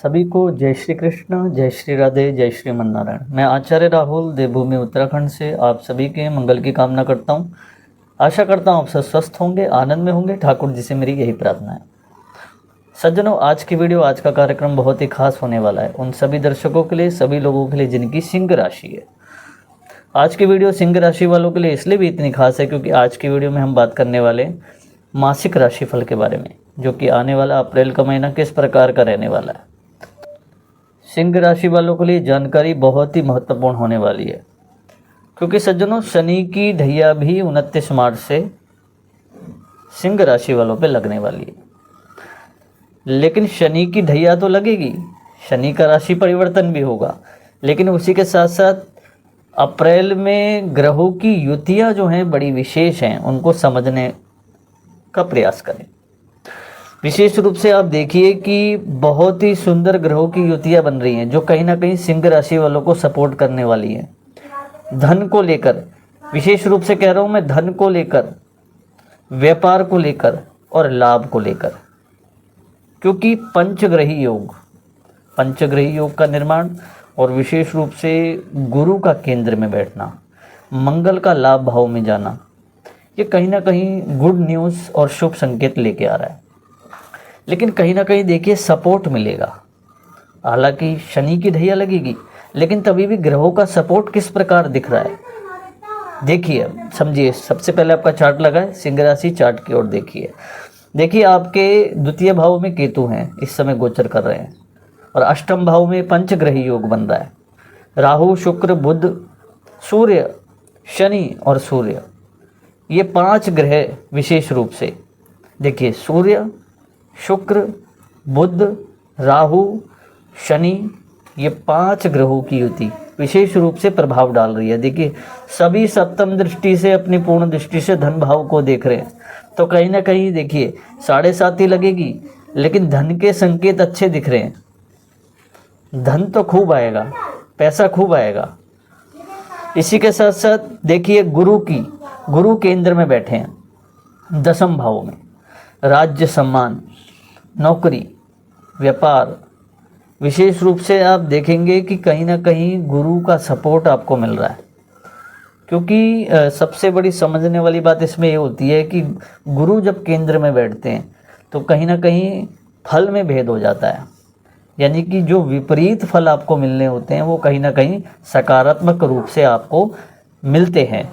सभी को जय श्री कृष्ण, जय श्री राधे, जय श्री नारायण। मैं आचार्य राहुल देवभूमि उत्तराखंड से आप सभी के मंगल की कामना करता हूँ। आशा करता हूँ आप सब स्वस्थ होंगे, आनंद में होंगे। ठाकुर जी से मेरी यही प्रार्थना है। सज्जनों, आज की वीडियो, आज का कार्यक्रम बहुत ही खास होने वाला है उन सभी दर्शकों के लिए, सभी लोगों के लिए जिनकी सिंह राशि है। आज की वीडियो सिंह राशि वालों के लिए इसलिए भी इतनी खास है क्योंकि आज की वीडियो में हम बात करने वाले मासिक राशिफल के बारे में, जो कि आने वाला अप्रैल का महीना किस प्रकार का रहने वाला है। सिंह राशि वालों के लिए जानकारी बहुत ही महत्वपूर्ण होने वाली है क्योंकि सज्जनों, शनि की ढैया भी 29 मार्च से सिंह राशि वालों पे लगने वाली है। लेकिन शनि की ढैया तो लगेगी, शनि का राशि परिवर्तन भी होगा, लेकिन उसी के साथ साथ अप्रैल में ग्रहों की युतियाँ जो हैं बड़ी विशेष हैं, उनको समझने का प्रयास करें। विशेष रूप से आप देखिए कि बहुत ही सुंदर ग्रहों की युतियाँ बन रही हैं जो कहीं ना कहीं सिंह राशि वालों को सपोर्ट करने वाली हैं। धन को लेकर, विशेष रूप से कह रहा हूँ मैं, धन को लेकर, व्यापार को लेकर और लाभ को लेकर, क्योंकि पंचग्रही योग का निर्माण और विशेष रूप से गुरु का केंद्र में बैठना, मंगल का लाभ भाव में जाना, ये कहीं ना कहीं गुड न्यूज़ और शुभ संकेत लेके आ रहा है। लेकिन कहीं ना कहीं देखिए सपोर्ट मिलेगा। हालांकि शनि की ढैया लगेगी, लेकिन तभी भी ग्रहों का सपोर्ट किस प्रकार दिख रहा है देखिए, समझिए। सबसे पहले आपका चार्ट लगा है, सिंह राशि चार्ट की ओर देखिए आपके द्वितीय भाव में केतु हैं, इस समय गोचर कर रहे हैं, और अष्टम भाव में पंचग्रही योग बन रहा है। राहु, शुक्र, बुध, सूर्य, शनि और सूर्य, ये 5 ग्रह विशेष रूप से देखिए, सूर्य, शुक्र, बुध, राहु, शनि, ये 5 ग्रहों की युति विशेष रूप से प्रभाव डाल रही है। देखिए सभी सप्तम दृष्टि से, अपनी पूर्ण दृष्टि से धन भाव को देख रहे हैं, तो कहीं ना कहीं देखिए 7.5 ही लगेगी, लेकिन धन के संकेत अच्छे दिख रहे हैं। धन तो खूब आएगा, पैसा खूब आएगा। इसी के साथ साथ देखिए गुरु केंद्र में बैठे हैं, 10वें भाव में। राज्य, सम्मान, नौकरी, व्यापार, विशेष रूप से आप देखेंगे कि कहीं ना कहीं गुरु का सपोर्ट आपको मिल रहा है। क्योंकि सबसे बड़ी समझने वाली बात इसमें ये होती है कि गुरु जब केंद्र में बैठते हैं तो कहीं ना कहीं फल में भेद हो जाता है, यानी कि जो विपरीत फल आपको मिलने होते हैं वो कहीं ना कहीं सकारात्मक रूप से आपको मिलते हैं।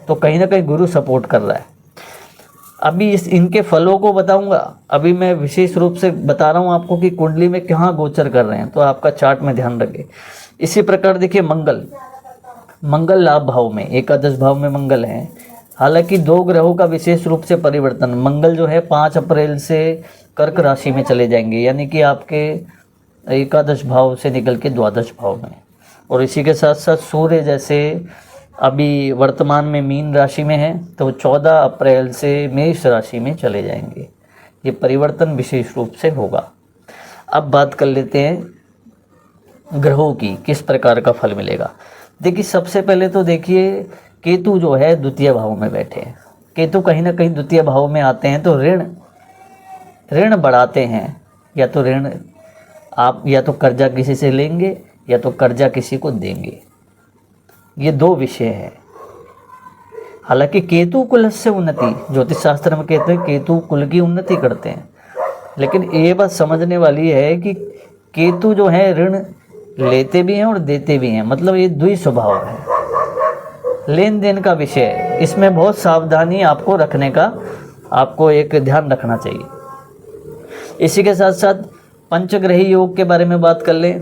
तो कहीं ना कहीं गुरु सपोर्ट कर रहा है। अभी इनके फलों को बताऊंगा। अभी मैं विशेष रूप से बता रहा हूं आपको कि कुंडली में कहाँ गोचर कर रहे हैं, तो आपका चार्ट में ध्यान रखें। इसी प्रकार देखिए मंगल लाभ भाव में, एकादश भाव में मंगल है। हालांकि 2 ग्रहों का विशेष रूप से परिवर्तन, मंगल जो है 5 अप्रैल से कर्क राशि में चले जाएंगे, यानी कि आपके एकादश भाव से निकल के द्वादश भाव में। और इसी के साथ साथ सूर्य जैसे अभी वर्तमान में मीन राशि में है, तो 14 अप्रैल से मेष राशि में चले जाएंगे। ये परिवर्तन विशेष रूप से होगा। अब बात कर लेते हैं ग्रहों की, किस प्रकार का फल मिलेगा। देखिए सबसे पहले तो देखिए केतु जो है द्वितीय भाव में बैठे हैं। केतु कहीं ना कहीं द्वितीय भाव में आते हैं तो ऋण बढ़ाते हैं, या तो ऋण आप या तो कर्जा किसी से लेंगे या तो कर्जा किसी को देंगे। ये 2 विषय है। हालांकि केतु कुल से उन्नति, ज्योतिष शास्त्र में कहते हैं केतु कुल की उन्नति करते हैं, लेकिन ये बात समझने वाली है कि केतु जो है ऋण लेते भी हैं और देते भी हैं, मतलब ये द्वि स्वभाव है, लेन देन का विषय है। इसमें बहुत सावधानी आपको रखने का, आपको एक ध्यान रखना चाहिए। इसी के साथ साथ पंचग्रही योग के बारे में बात कर लें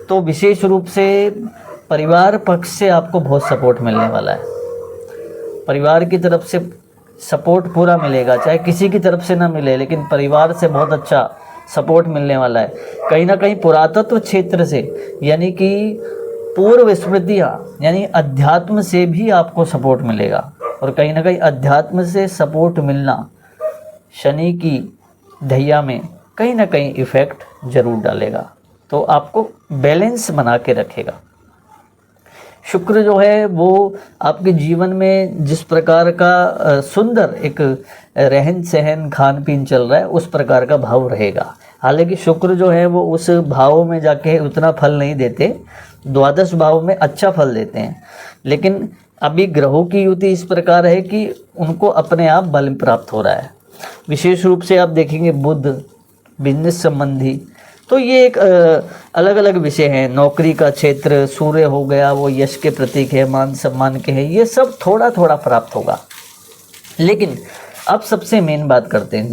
तो विशेष रूप से परिवार पक्ष से आपको बहुत सपोर्ट मिलने वाला है। परिवार की तरफ से सपोर्ट पूरा मिलेगा, चाहे किसी की तरफ से ना मिले, लेकिन परिवार से बहुत अच्छा सपोर्ट मिलने वाला है। कहीं ना कहीं पुरातत्व क्षेत्र से, यानी कि पूर्व स्मृतियाँ, यानी अध्यात्म से भी आपको सपोर्ट मिलेगा। और कहीं ना कहीं अध्यात्म से सपोर्ट मिलना शनि की ढैया में कहीं ना कहीं इफ़ेक्ट जरूर डालेगा, तो आपको बैलेंस बना के रखेगा। शुक्र जो है वो आपके जीवन में जिस प्रकार का सुंदर एक रहन सहन खान पीन चल रहा है, उस प्रकार का भाव रहेगा। हालांकि शुक्र जो है वो उस भाव में जाके उतना फल नहीं देते, द्वादश भाव में अच्छा फल देते हैं, लेकिन अभी ग्रहों की युति इस प्रकार है कि उनको अपने आप बल प्राप्त हो रहा है। विशेष रूप से आप देखेंगे बुध बिजनेस संबंधी, तो ये एक अलग अलग विषय हैं। नौकरी का क्षेत्र, सूर्य हो गया वो यश के प्रतीक है, मान सम्मान के है, ये सब थोड़ा थोड़ा प्राप्त होगा। लेकिन अब सबसे मेन बात करते हैं,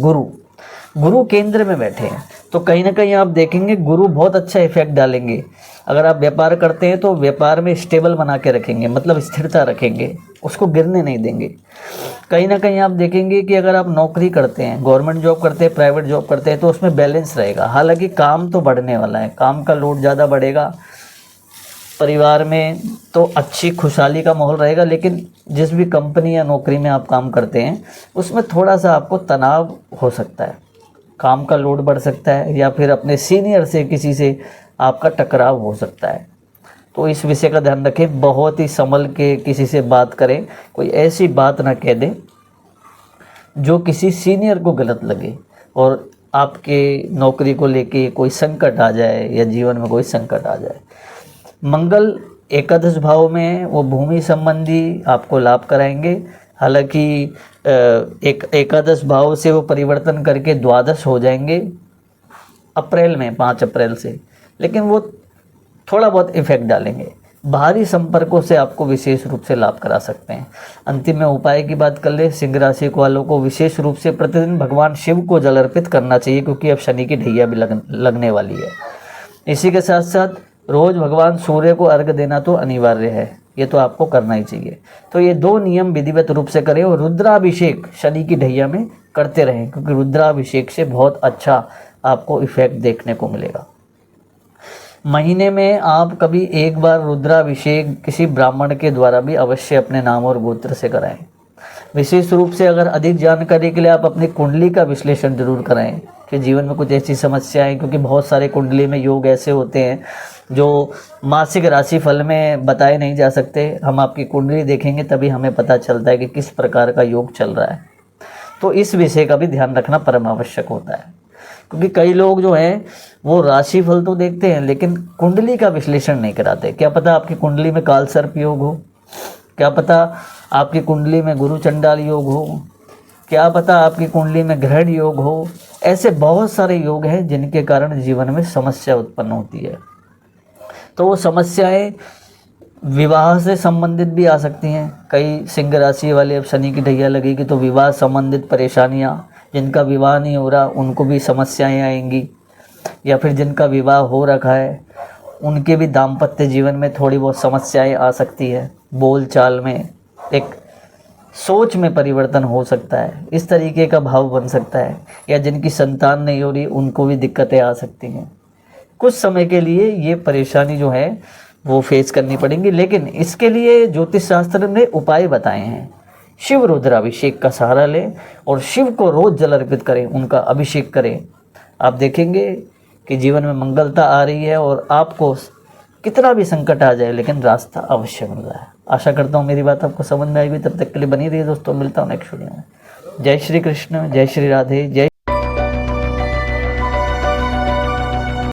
गुरु केंद्र में बैठे हैं, तो कहीं ना कहीं आप देखेंगे गुरु बहुत अच्छा इफेक्ट डालेंगे। अगर आप व्यापार करते हैं तो व्यापार में स्टेबल बना के रखेंगे, मतलब स्थिरता रखेंगे, उसको गिरने नहीं देंगे। कहीं ना कहीं आप देखेंगे कि अगर आप नौकरी करते हैं, गवर्नमेंट जॉब करते हैं, प्राइवेट जॉब करते हैं, तो उसमें बैलेंस रहेगा। हालांकि काम तो बढ़ने वाला है, काम का लोड ज़्यादा बढ़ेगा, परिवार में तो अच्छी खुशहाली का माहौल रहेगा, लेकिन जिस भी कंपनी या नौकरी में आप काम करते हैं उसमें थोड़ा सा आपको तनाव हो सकता है, काम का लोड बढ़ सकता है, या फिर अपने सीनियर से किसी से आपका टकराव हो सकता है। तो इस विषय का ध्यान रखें, बहुत ही संभल के किसी से बात करें, कोई ऐसी बात ना कह दें जो किसी सीनियर को गलत लगे और आपके नौकरी को लेके कोई संकट आ जाए या जीवन में कोई संकट आ जाए। मंगल एकादश भाव में वो भूमि संबंधी आपको लाभ कराएंगे। हालांकि एकादश भाव से वो परिवर्तन करके द्वादश हो जाएंगे अप्रैल में, 5 अप्रैल से, लेकिन वो थोड़ा बहुत इफेक्ट डालेंगे। बाहरी संपर्कों से आपको विशेष रूप से लाभ करा सकते हैं। अंतिम में उपाय की बात कर ले, सिंह राशि वालों को विशेष रूप से प्रतिदिन भगवान शिव को जल अर्पित करना चाहिए, क्योंकि अब शनि की ढैया भी लगने वाली है। इसी के साथ साथ रोज भगवान सूर्य को अर्घ देना तो अनिवार्य है, ये तो आपको करना ही चाहिए। तो ये 2 नियम विधिवत रूप से करें और रुद्राभिषेक शनि की ढैया में करते रहें, क्योंकि रुद्राभिषेक से बहुत अच्छा आपको इफेक्ट देखने को मिलेगा। महीने में आप कभी एक बार रुद्राभिषेक किसी ब्राह्मण के द्वारा भी अवश्य अपने नाम और गोत्र से कराएं। विशेष रूप से अगर अधिक जानकारी के लिए आप अपनी कुंडली का विश्लेषण जरूर कराएं कि जीवन में कुछ ऐसी समस्याएं, क्योंकि बहुत सारे कुंडली में योग ऐसे होते हैं जो मासिक राशि फल में बताए नहीं जा सकते। हम आपकी कुंडली देखेंगे तभी हमें पता चलता है कि किस प्रकार का योग चल रहा है। तो इस विषय का भी ध्यान रखना परम आवश्यक होता है, क्योंकि कई लोग जो हैं वो राशि फल तो देखते हैं लेकिन कुंडली का विश्लेषण नहीं कराते। क्या पता आपकी कुंडली में काल सर्प योग हो, क्या पता आपकी कुंडली में गुरु चंडाल योग हो, क्या पता आपकी कुंडली में ग्रहण योग हो। ऐसे बहुत सारे योग हैं जिनके कारण जीवन में समस्या उत्पन्न होती है। तो वो समस्याएं विवाह से संबंधित भी आ सकती हैं। कई सिंह राशि वाले अब शनि की ढैया लगेगी तो विवाह संबंधित परेशानियां, जिनका विवाह नहीं हो रहा उनको भी समस्याएं आएंगी, या फिर जिनका विवाह हो रखा है उनके भी दाम्पत्य जीवन में थोड़ी बहुत समस्याएं आ सकती है। बोल चाल में, एक सोच में परिवर्तन हो सकता है, इस तरीके का भाव बन सकता है। या जिनकी संतान नहीं हो रही उनको भी दिक्कतें आ सकती हैं। कुछ समय के लिए ये परेशानी जो है वो फेस करनी पड़ेंगी, लेकिन इसके लिए ज्योतिष शास्त्र ने उपाय बताए हैं। शिव रुद्राभिषेक का सहारा लें और शिव को रोज जल अर्पित करें, उनका अभिषेक करें। आप देखेंगे कि जीवन में मंगलता आ रही है और आपको कितना भी संकट आ जाए लेकिन रास्ता अवश्य मिल रहा है। आशा करता हूँ मेरी बात आपको समझ में आएगी। तब तक के लिए बनी रहिए दोस्तों, मिलता हूँ नेक्स्ट वीडियो में। जय श्री कृष्ण, जय श्री राधे, जय